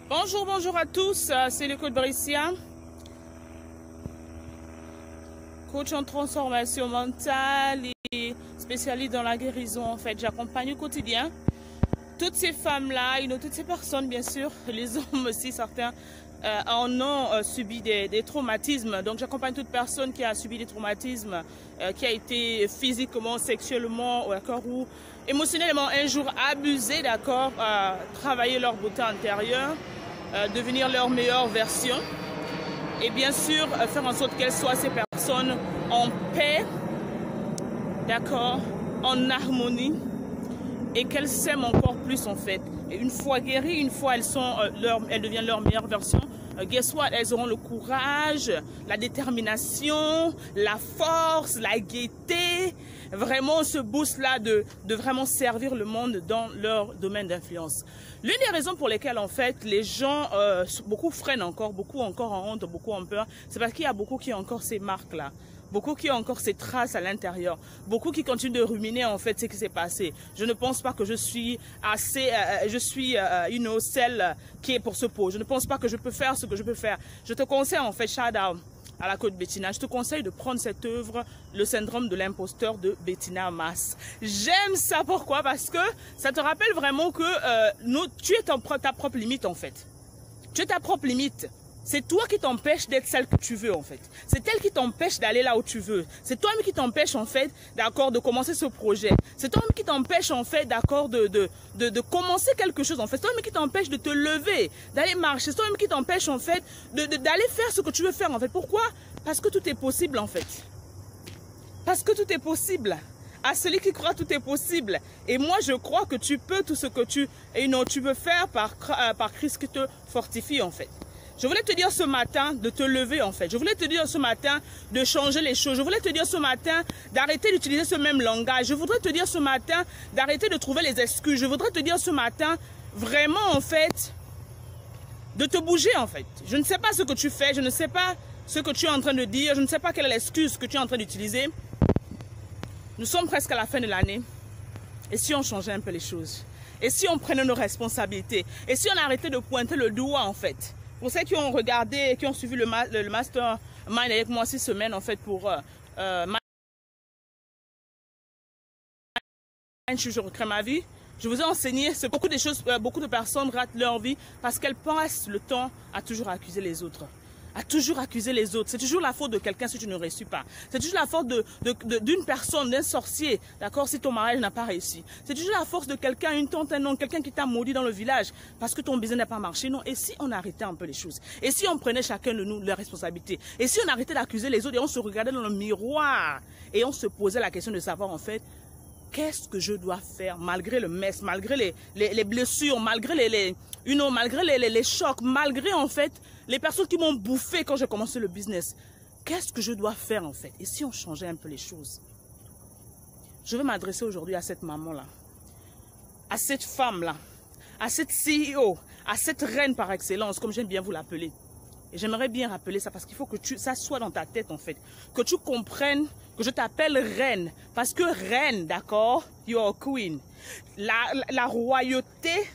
Bonjour, bonjour à tous, c'est le coach Bricia, coach en transformation mentale et spécialiste dans la guérison. En fait, j'accompagne au quotidien toutes ces femmes-là, toutes ces personnes, bien sûr, les hommes aussi, certains en ont subi des traumatismes. Donc, j'accompagne toute personne qui a subi des traumatismes, qui a été physiquement, sexuellement, d'accord, ou émotionnellement un jour abusé, d'accord, travailler leur beauté intérieure, devenir leur meilleure version et bien sûr faire en sorte qu'elles soient ces personnes en paix, d'accord, en harmonie et qu'elles s'aiment encore plus en fait. Et une fois guéries, une fois elles deviennent leur meilleure version, guess what? Elles auront le courage, la détermination, la force, la gaieté, vraiment ce boost-là de vraiment servir le monde dans leur domaine d'influence. L'une des raisons pour lesquelles en fait les gens, beaucoup freinent encore, beaucoup encore en honte, beaucoup en peur, c'est parce qu'il y a beaucoup qui ont encore ces marques-là. Beaucoup qui ont encore ces traces à l'intérieur. Beaucoup qui continuent de ruminer en fait ce qui s'est passé. Je ne pense pas que je suis assez, celle qui est pour ce pot. Je ne pense pas que je peux faire ce que je peux faire. Je te conseille en fait, shout out à la coach Bettina, je te conseille de prendre cette œuvre, le syndrome de l'imposteur de Bettina Mas. J'aime ça, pourquoi? Parce que ça te rappelle vraiment que tu es ta propre limite en fait. Tu es ta propre limite. C'est toi qui t'empêche d'être celle que tu veux en fait. C'est elle qui t'empêche d'aller là où tu veux. C'est toi-même qui t'empêche en fait, d'accord, de commencer ce projet. C'est toi-même qui t'empêche en fait, d'accord, de commencer quelque chose en fait. C'est toi-même qui t'empêche de te lever, d'aller marcher. C'est toi-même qui t'empêche en fait d'aller faire ce que tu veux faire en fait. Pourquoi? Parce que tout est possible en fait. Parce que tout est possible. À celui qui croit, tout est possible. Et moi, je crois que tu peux tout ce que tu veux faire par Christ qui te fortifie en fait. Je voulais te dire ce matin de te lever en fait. Je voulais te dire ce matin de changer les choses. Je voulais te dire ce matin d'arrêter d'utiliser ce même langage. Je voudrais te dire ce matin d'arrêter de trouver les excuses. Je voudrais te dire ce matin vraiment en fait de te bouger en fait. Je ne sais pas ce que tu fais. Je ne sais pas ce que tu es en train de dire. Je ne sais pas quelle est l'excuse que tu es en train d'utiliser. Nous sommes presque à la fin de l'année. Et si on changeait un peu les choses? Et si on prenait nos responsabilités? Et si on arrêtait de pointer le doigt en fait? Pour ceux qui ont regardé, qui ont suivi le mastermind avec moi 6 semaines en fait pour je recrée ma vie, je vous ai enseigné que beaucoup de personnes ratent leur vie parce qu'elles passent le temps à toujours accuser les autres. À toujours accuser les autres. C'est toujours la faute de quelqu'un si tu ne réussis pas. C'est toujours la faute d'une personne, d'un sorcier, d'accord, si ton mariage n'a pas réussi. C'est toujours la force de quelqu'un, une tante, un oncle, quelqu'un qui t'a maudit dans le village parce que ton business n'a pas marché. Non, et si on arrêtait un peu les choses? Et si on prenait chacun de nous leurs responsabilités? Et si on arrêtait d'accuser les autres et on se regardait dans le miroir et on se posait la question de savoir en fait, qu'est-ce que je dois faire malgré le mess, malgré les blessures, malgré les chocs, malgré en fait les personnes qui m'ont bouffé quand j'ai commencé le business. Qu'est-ce que je dois faire en fait? Et si on changeait un peu les choses? Je veux m'adresser aujourd'hui à cette maman-là, à cette femme-là, à cette CEO, à cette reine par excellence, comme j'aime bien vous l'appeler. Et j'aimerais bien rappeler ça parce qu'il faut que ça soit dans ta tête en fait. Que tu comprennes que je t'appelle reine. Parce que reine, d'accord, you're a queen. La royauté,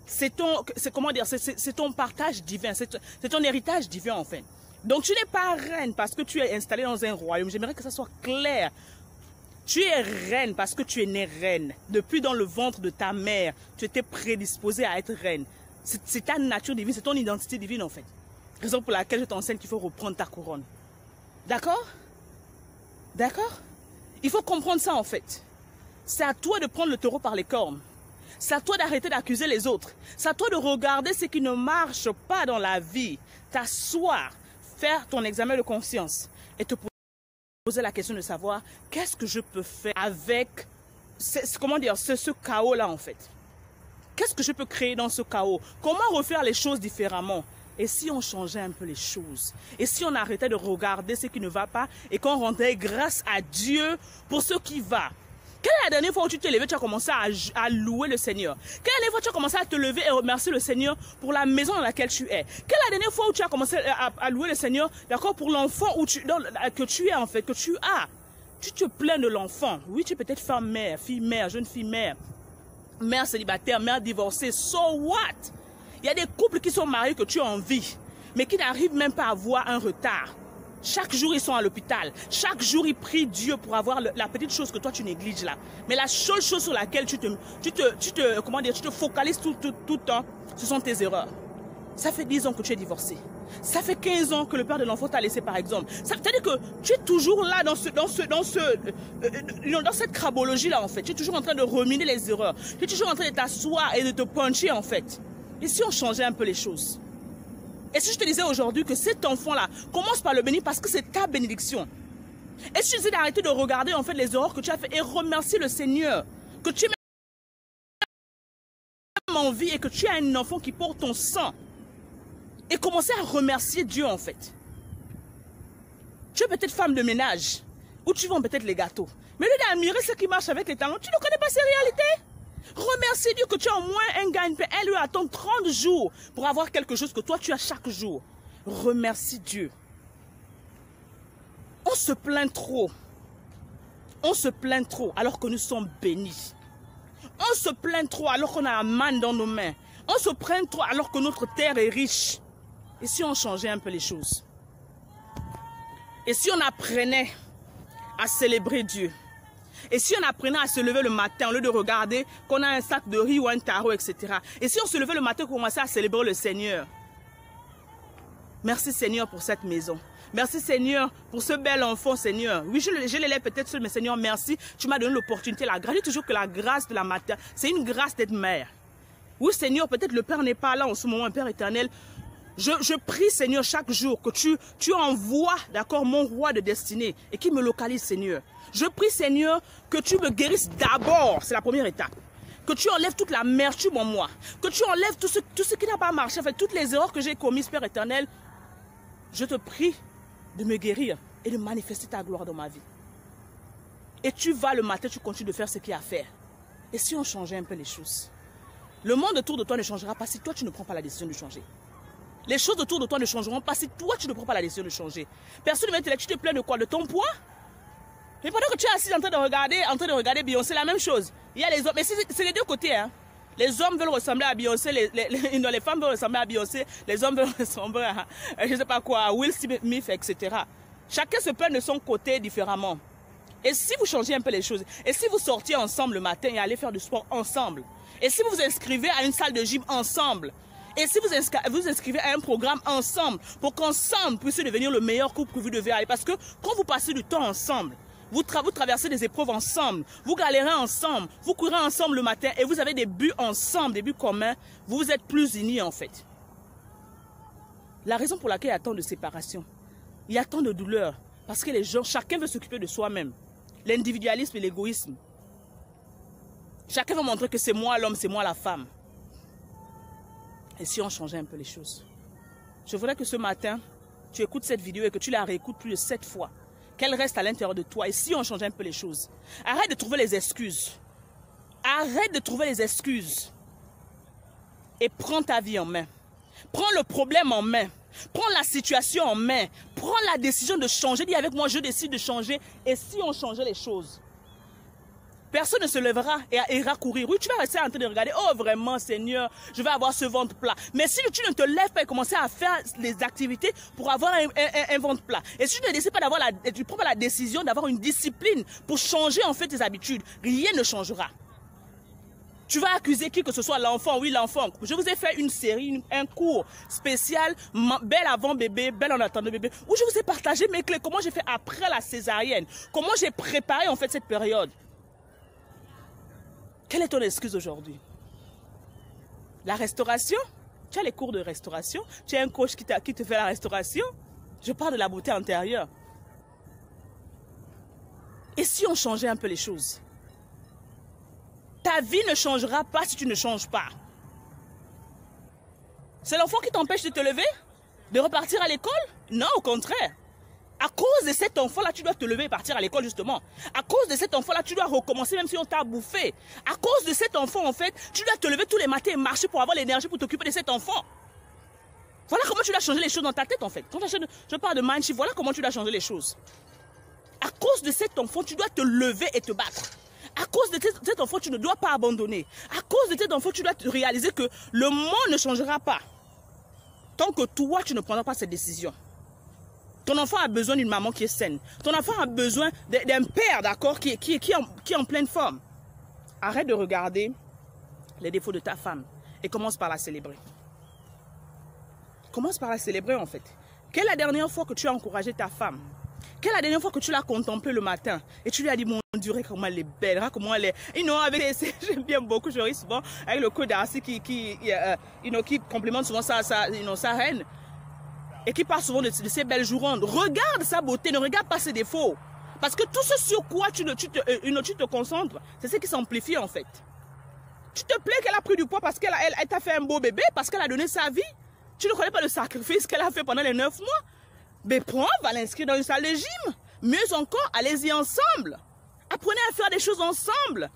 c'est ton partage divin. C'est ton héritage divin en fait. Donc tu n'es pas reine parce que tu es installée dans un royaume. J'aimerais que ça soit clair. Tu es reine parce que tu es née reine. Depuis dans le ventre de ta mère, tu étais prédisposée à être reine. C'est ta nature divine, c'est ton identité divine en fait. Raison pour laquelle je t'enseigne qu'il faut reprendre ta couronne. D'accord? D'accord? Il faut comprendre ça en fait. C'est à toi de prendre le taureau par les cornes. C'est à toi d'arrêter d'accuser les autres. C'est à toi de regarder ce qui ne marche pas dans la vie. T'asseoir, faire ton examen de conscience et te poser la question de savoir qu'est-ce que je peux faire avec ce chaos-là en fait. Qu'est-ce que je peux créer dans ce chaos? Comment refaire les choses différemment? Et si on changeait un peu les choses? Et si on arrêtait de regarder ce qui ne va pas et qu'on rendait grâce à Dieu pour ce qui va? Quelle est la dernière fois où tu t'es levé, tu as commencé à louer le Seigneur? Quelle est la dernière fois où tu as commencé à te lever et remercier le Seigneur pour la maison dans laquelle tu es? Quelle est la dernière fois où tu as commencé à louer le Seigneur, d'accord, pour l'enfant que tu es en fait, que tu as? Tu te plains de l'enfant. Oui, tu es peut-être femme mère, fille mère, jeune fille mère, mère célibataire, mère divorcée. So what? Il y a des couples qui sont mariés que tu envies, mais qui n'arrivent même pas à avoir un retard. Chaque jour, ils sont à l'hôpital. Chaque jour, ils prient Dieu pour avoir la petite chose que toi, tu négliges là. Mais la seule chose sur laquelle tu te focalises tout le temps, ce sont tes erreurs. Ça fait 10 ans que tu es divorcé. Ça fait 15 ans que le père de l'enfant t'a laissé, par exemple. Ça veut dire que tu es toujours là dans cette crabologie-là, en fait. Tu es toujours en train de ruminer les erreurs. Tu es toujours en train de t'asseoir et de te puncher, en fait. Et si on changeait un peu les choses? Et si je te disais aujourd'hui que cet enfant-là commence par le bénir parce que c'est ta bénédiction? Et si je disais d'arrêter de regarder, en fait, les erreurs que tu as fait et remercier le Seigneur, que tu es même en vie et que tu as un enfant qui porte ton sang? Et commencer à remercier Dieu, en fait. Tu es peut-être femme de ménage, ou tu vends peut-être les gâteaux. Mais au lieu d'admirer ce qui marche avec les talents, tu ne connais pas ces réalités. Remercie Dieu que tu as au moins un gagne-pain. Elle lui attend 30 jours pour avoir quelque chose que toi tu as chaque jour. Remercie Dieu. On se plaint trop. On se plaint trop alors que nous sommes bénis. On se plaint trop alors qu'on a la manne dans nos mains. On se plaint trop alors que notre terre est riche. Et si on changeait un peu les choses? Et si on apprenait à célébrer Dieu? Et si on apprenait à se lever le matin, au lieu de regarder qu'on a un sac de riz ou un tarot, etc. Et si on se levait le matin pour commencer à célébrer le Seigneur? Merci Seigneur pour cette maison. Merci Seigneur pour ce bel enfant, Seigneur. Oui, je l'élève peut-être seul, mais Seigneur, merci. Tu m'as donné l'opportunité, la grâce. Je dis toujours que la grâce de la matin, c'est une grâce d'être mère. Oui Seigneur, peut-être le Père n'est pas là en ce moment, un Père éternel. Je prie, Seigneur, chaque jour que tu envoies, d'accord, mon roi de destinée et qui me localise, Seigneur. Je prie, Seigneur, que tu me guérisses d'abord. C'est la première étape. Que tu enlèves toute l'amertume en moi. Que tu enlèves tout ce qui n'a pas marché. En fait, toutes les erreurs que j'ai commises, Père éternel. Je te prie de me guérir et de manifester ta gloire dans ma vie. Et tu vas le matin, tu continues de faire ce qu'il y a à faire. Et si on changeait un peu les choses? Le monde autour de toi ne changera pas si toi, tu ne prends pas la décision de changer. Les choses autour de toi ne changeront pas si toi, tu ne prends pas la décision de changer. Personne ne va te dire, tu te plains de quoi? De ton poids? Mais pendant que tu es assis en train de regarder Beyoncé, la même chose. Il y a les hommes, mais c'est les deux côtés. Hein. Les hommes veulent ressembler à Beyoncé, les femmes veulent ressembler à Beyoncé, les hommes veulent ressembler à, je ne sais pas quoi, à Will Smith, etc. Chacun se plaint de son côté différemment. Et si vous changez un peu les choses, et si vous sortiez ensemble le matin et allez faire du sport ensemble, et si vous vous inscrivez à une salle de gym ensemble, et si vous inscrivez à un programme ensemble, pour qu'ensemble puissiez devenir le meilleur couple que vous devez aller. Parce que quand vous passez du temps ensemble, vous traversez des épreuves ensemble, vous galérez ensemble, vous courez ensemble le matin et vous avez des buts ensemble, des buts communs, vous êtes plus unis en fait. La raison pour laquelle il y a tant de séparation, il y a tant de douleur, parce que les gens, chacun veut s'occuper de soi-même. L'individualisme et l'égoïsme. Chacun veut montrer que c'est moi l'homme, c'est moi la femme. Et si on changeait un peu les choses? Je voudrais que ce matin, tu écoutes cette vidéo et que tu la réécoutes plus de 7 fois. Qu'elle reste à l'intérieur de toi. Et si on changeait un peu les choses? Arrête de trouver les excuses. Arrête de trouver les excuses. Et prends ta vie en main. Prends le problème en main. Prends la situation en main. Prends la décision de changer. Dis avec moi, je décide de changer. Et si on changeait les choses? Personne ne se lèvera et ira courir. Oui, tu vas rester en train de regarder. Oh, vraiment, Seigneur, je vais avoir ce ventre plat. Mais si tu ne te lèves pas et commencer à faire les activités pour avoir un ventre plat, et si tu ne décides pas d'avoir tu prends pas la décision d'avoir une discipline pour changer en fait tes habitudes, rien ne changera. Tu vas accuser qui que ce soit, l'enfant, oui, l'enfant. Je vous ai fait une série, un cours spécial, belle avant bébé, belle en attendant bébé, où je vous ai partagé mes clés, comment j'ai fait après la césarienne, comment j'ai préparé en fait cette période. Quelle est ton excuse aujourd'hui? La restauration? Tu as les cours de restauration? Tu as un coach qui te fait la restauration? Je parle de la beauté intérieure. Et si on changeait un peu les choses? Ta vie ne changera pas si tu ne changes pas. C'est l'enfant qui t'empêche de te lever? De repartir à l'école? Non, au contraire. À cause de cet enfant-là, tu dois te lever et partir à l'école, justement. À cause de cet enfant-là, tu dois recommencer même si on t'a bouffé. À cause de cet enfant, en fait, tu dois te lever tous les matins et marcher pour avoir l'énergie pour t'occuper de cet enfant. Voilà comment tu dois changer les choses dans ta tête, en fait. Quand je parle de mindset, voilà comment tu dois changer les choses. À cause de cet enfant, tu dois te lever et te battre. À cause de cet enfant, tu ne dois pas abandonner. À cause de cet enfant, tu dois réaliser que le monde ne changera pas. Tant que toi, tu ne prendras pas cette décision. Ton enfant a besoin d'une maman qui est saine. Ton enfant a besoin d'un père, d'accord, qui est en pleine forme. Arrête de regarder les défauts de ta femme et commence par la célébrer. Commence par la célébrer en fait. Quelle est la dernière fois que tu as encouragé ta femme? Quelle est la dernière fois que tu l'as contemplée le matin et tu lui as dit, mon Dieu, comment elle est belle, comment elle est... J'aime bien beaucoup, je ris souvent avec le code d'Arcy qui complimente souvent sa reine et qui parle souvent de ses belles jourantes. Regarde sa beauté, ne regarde pas ses défauts. Parce que tout ce sur quoi tu te concentres, c'est ce qui s'amplifie en fait. Tu te plais qu'elle a pris du poids parce qu'elle t'a fait un beau bébé, parce qu'elle a donné sa vie. Tu ne connais pas le sacrifice qu'elle a fait pendant les 9 mois. Mais prends, va l'inscrire dans une salle de gym. Mieux encore, allez-y ensemble. Apprenez à faire des choses ensemble.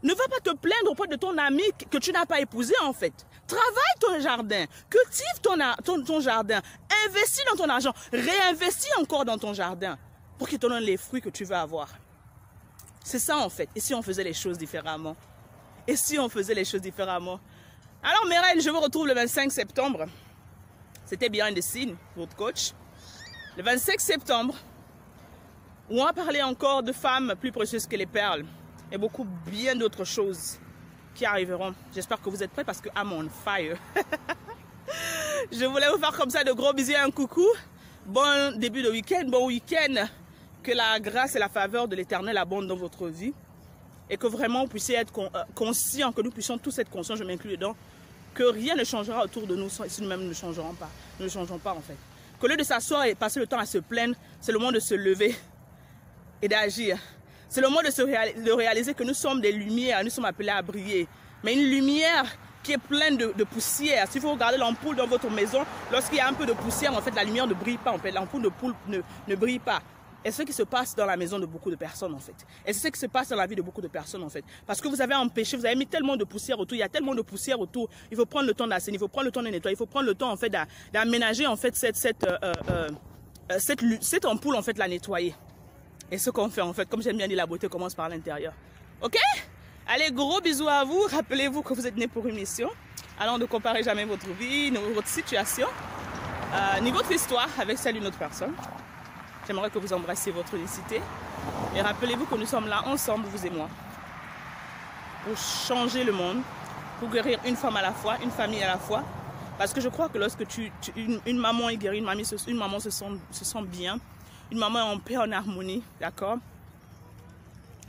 Ne va pas te plaindre auprès de ton ami que tu n'as pas épousé en fait. Travaille ton jardin, cultive ton jardin, investis dans ton argent, réinvestis encore dans ton jardin pour qu'il te donne les fruits que tu veux avoir. C'est ça en fait. Et si on faisait les choses différemment? Et si on faisait les choses différemment? Alors mes reines, je vous retrouve le 25 septembre. C'était Behind the Scene, votre coach. Le 25 septembre, où on va parler encore de femmes plus précieuses que les perles. Et beaucoup bien d'autres choses qui arriveront. J'espère que vous êtes prêts parce que I'm on fire. Je voulais vous faire comme ça de gros bisous et un coucou. Bon début de week-end, bon week-end. Que la grâce et la faveur de l'Éternel abondent dans votre vie. Et que vraiment vous puissiez être conscients, que nous puissions tous être conscients, je m'inclus dedans, que rien ne changera autour de nous si nous-mêmes ne changerons pas. Nous ne changeons pas en fait. Qu'au lieu de s'asseoir et passer le temps à se plaindre, c'est le moment de se lever et d'agir. C'est le moment de réaliser que nous sommes des lumières, nous sommes appelés à briller. Mais une lumière qui est pleine de poussière. Si vous regardez l'ampoule dans votre maison, lorsqu'il y a un peu de poussière, en fait, la lumière ne brille pas. En fait, l'ampoule ne brille pas. Et c'est ce qui se passe dans la maison de beaucoup de personnes, en fait. Et c'est ce qui se passe dans la vie de beaucoup de personnes, en fait. Parce que vous avez empêché, vous avez mis tellement de poussière autour, il y a tellement de poussière autour. Il faut prendre le temps d'assainir, il faut prendre le temps de nettoyer, il faut prendre le temps, en fait, d'aménager, en fait, cette ampoule, en fait, la nettoyer. Et ce qu'on fait, en fait, comme j'aime bien dire, la beauté commence par l'intérieur. Ok? Allez, gros bisous à vous. Rappelez-vous que vous êtes nés pour une mission. Alors, ne comparez jamais votre vie, votre situation, ni votre histoire avec celle d'une autre personne. J'aimerais que vous embrassiez votre unicité. Et rappelez-vous que nous sommes là ensemble, vous et moi, pour changer le monde, pour guérir une femme à la fois, une famille à la fois. Parce que je crois que lorsque une maman est guérie, une maman se sent bien, une maman est en paix, en harmonie, d'accord?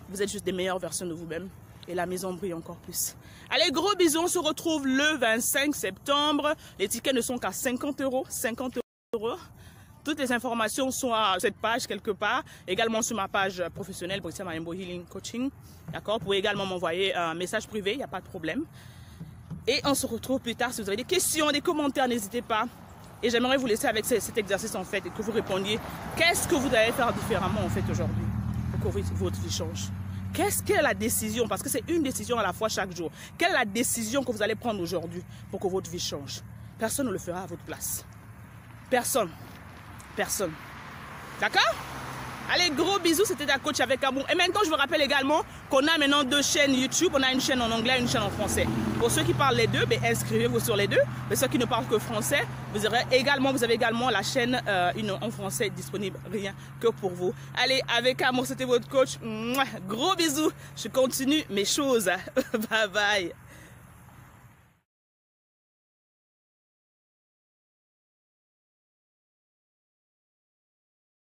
Vous êtes juste des meilleures versions de vous-même. Et la maison brille encore plus. Allez, gros bisous, on se retrouve le 25 septembre. Les tickets ne sont qu'à 50 €. 50 €. Toutes les informations sont à cette page quelque part. Également sur ma page professionnelle, Bricia Mayembo Healing Coaching. D'accord? Vous pouvez également m'envoyer un message privé, il n'y a pas de problème. Et on se retrouve plus tard. Si vous avez des questions, des commentaires, n'hésitez pas. Et j'aimerais vous laisser avec cet exercice en fait et que vous répondiez. Qu'est-ce que vous allez faire différemment en fait aujourd'hui pour que votre vie change? Quelle est la décision? Parce que c'est une décision à la fois chaque jour. Quelle est la décision que vous allez prendre aujourd'hui pour que votre vie change? Personne ne le fera à votre place. Personne. Personne. D'accord? Allez, gros bisous, c'était ta coach avec amour. Et maintenant, je vous rappelle également qu'on a maintenant 2 chaînes YouTube. On a une chaîne en anglais et une chaîne en français. Pour ceux qui parlent les deux, ben, inscrivez-vous sur les deux. Mais ceux qui ne parlent que français, vous avez également la chaîne en français disponible, rien que pour vous. Allez, avec amour, c'était votre coach. Mouah, gros bisous. Je continue mes choses. Bye bye.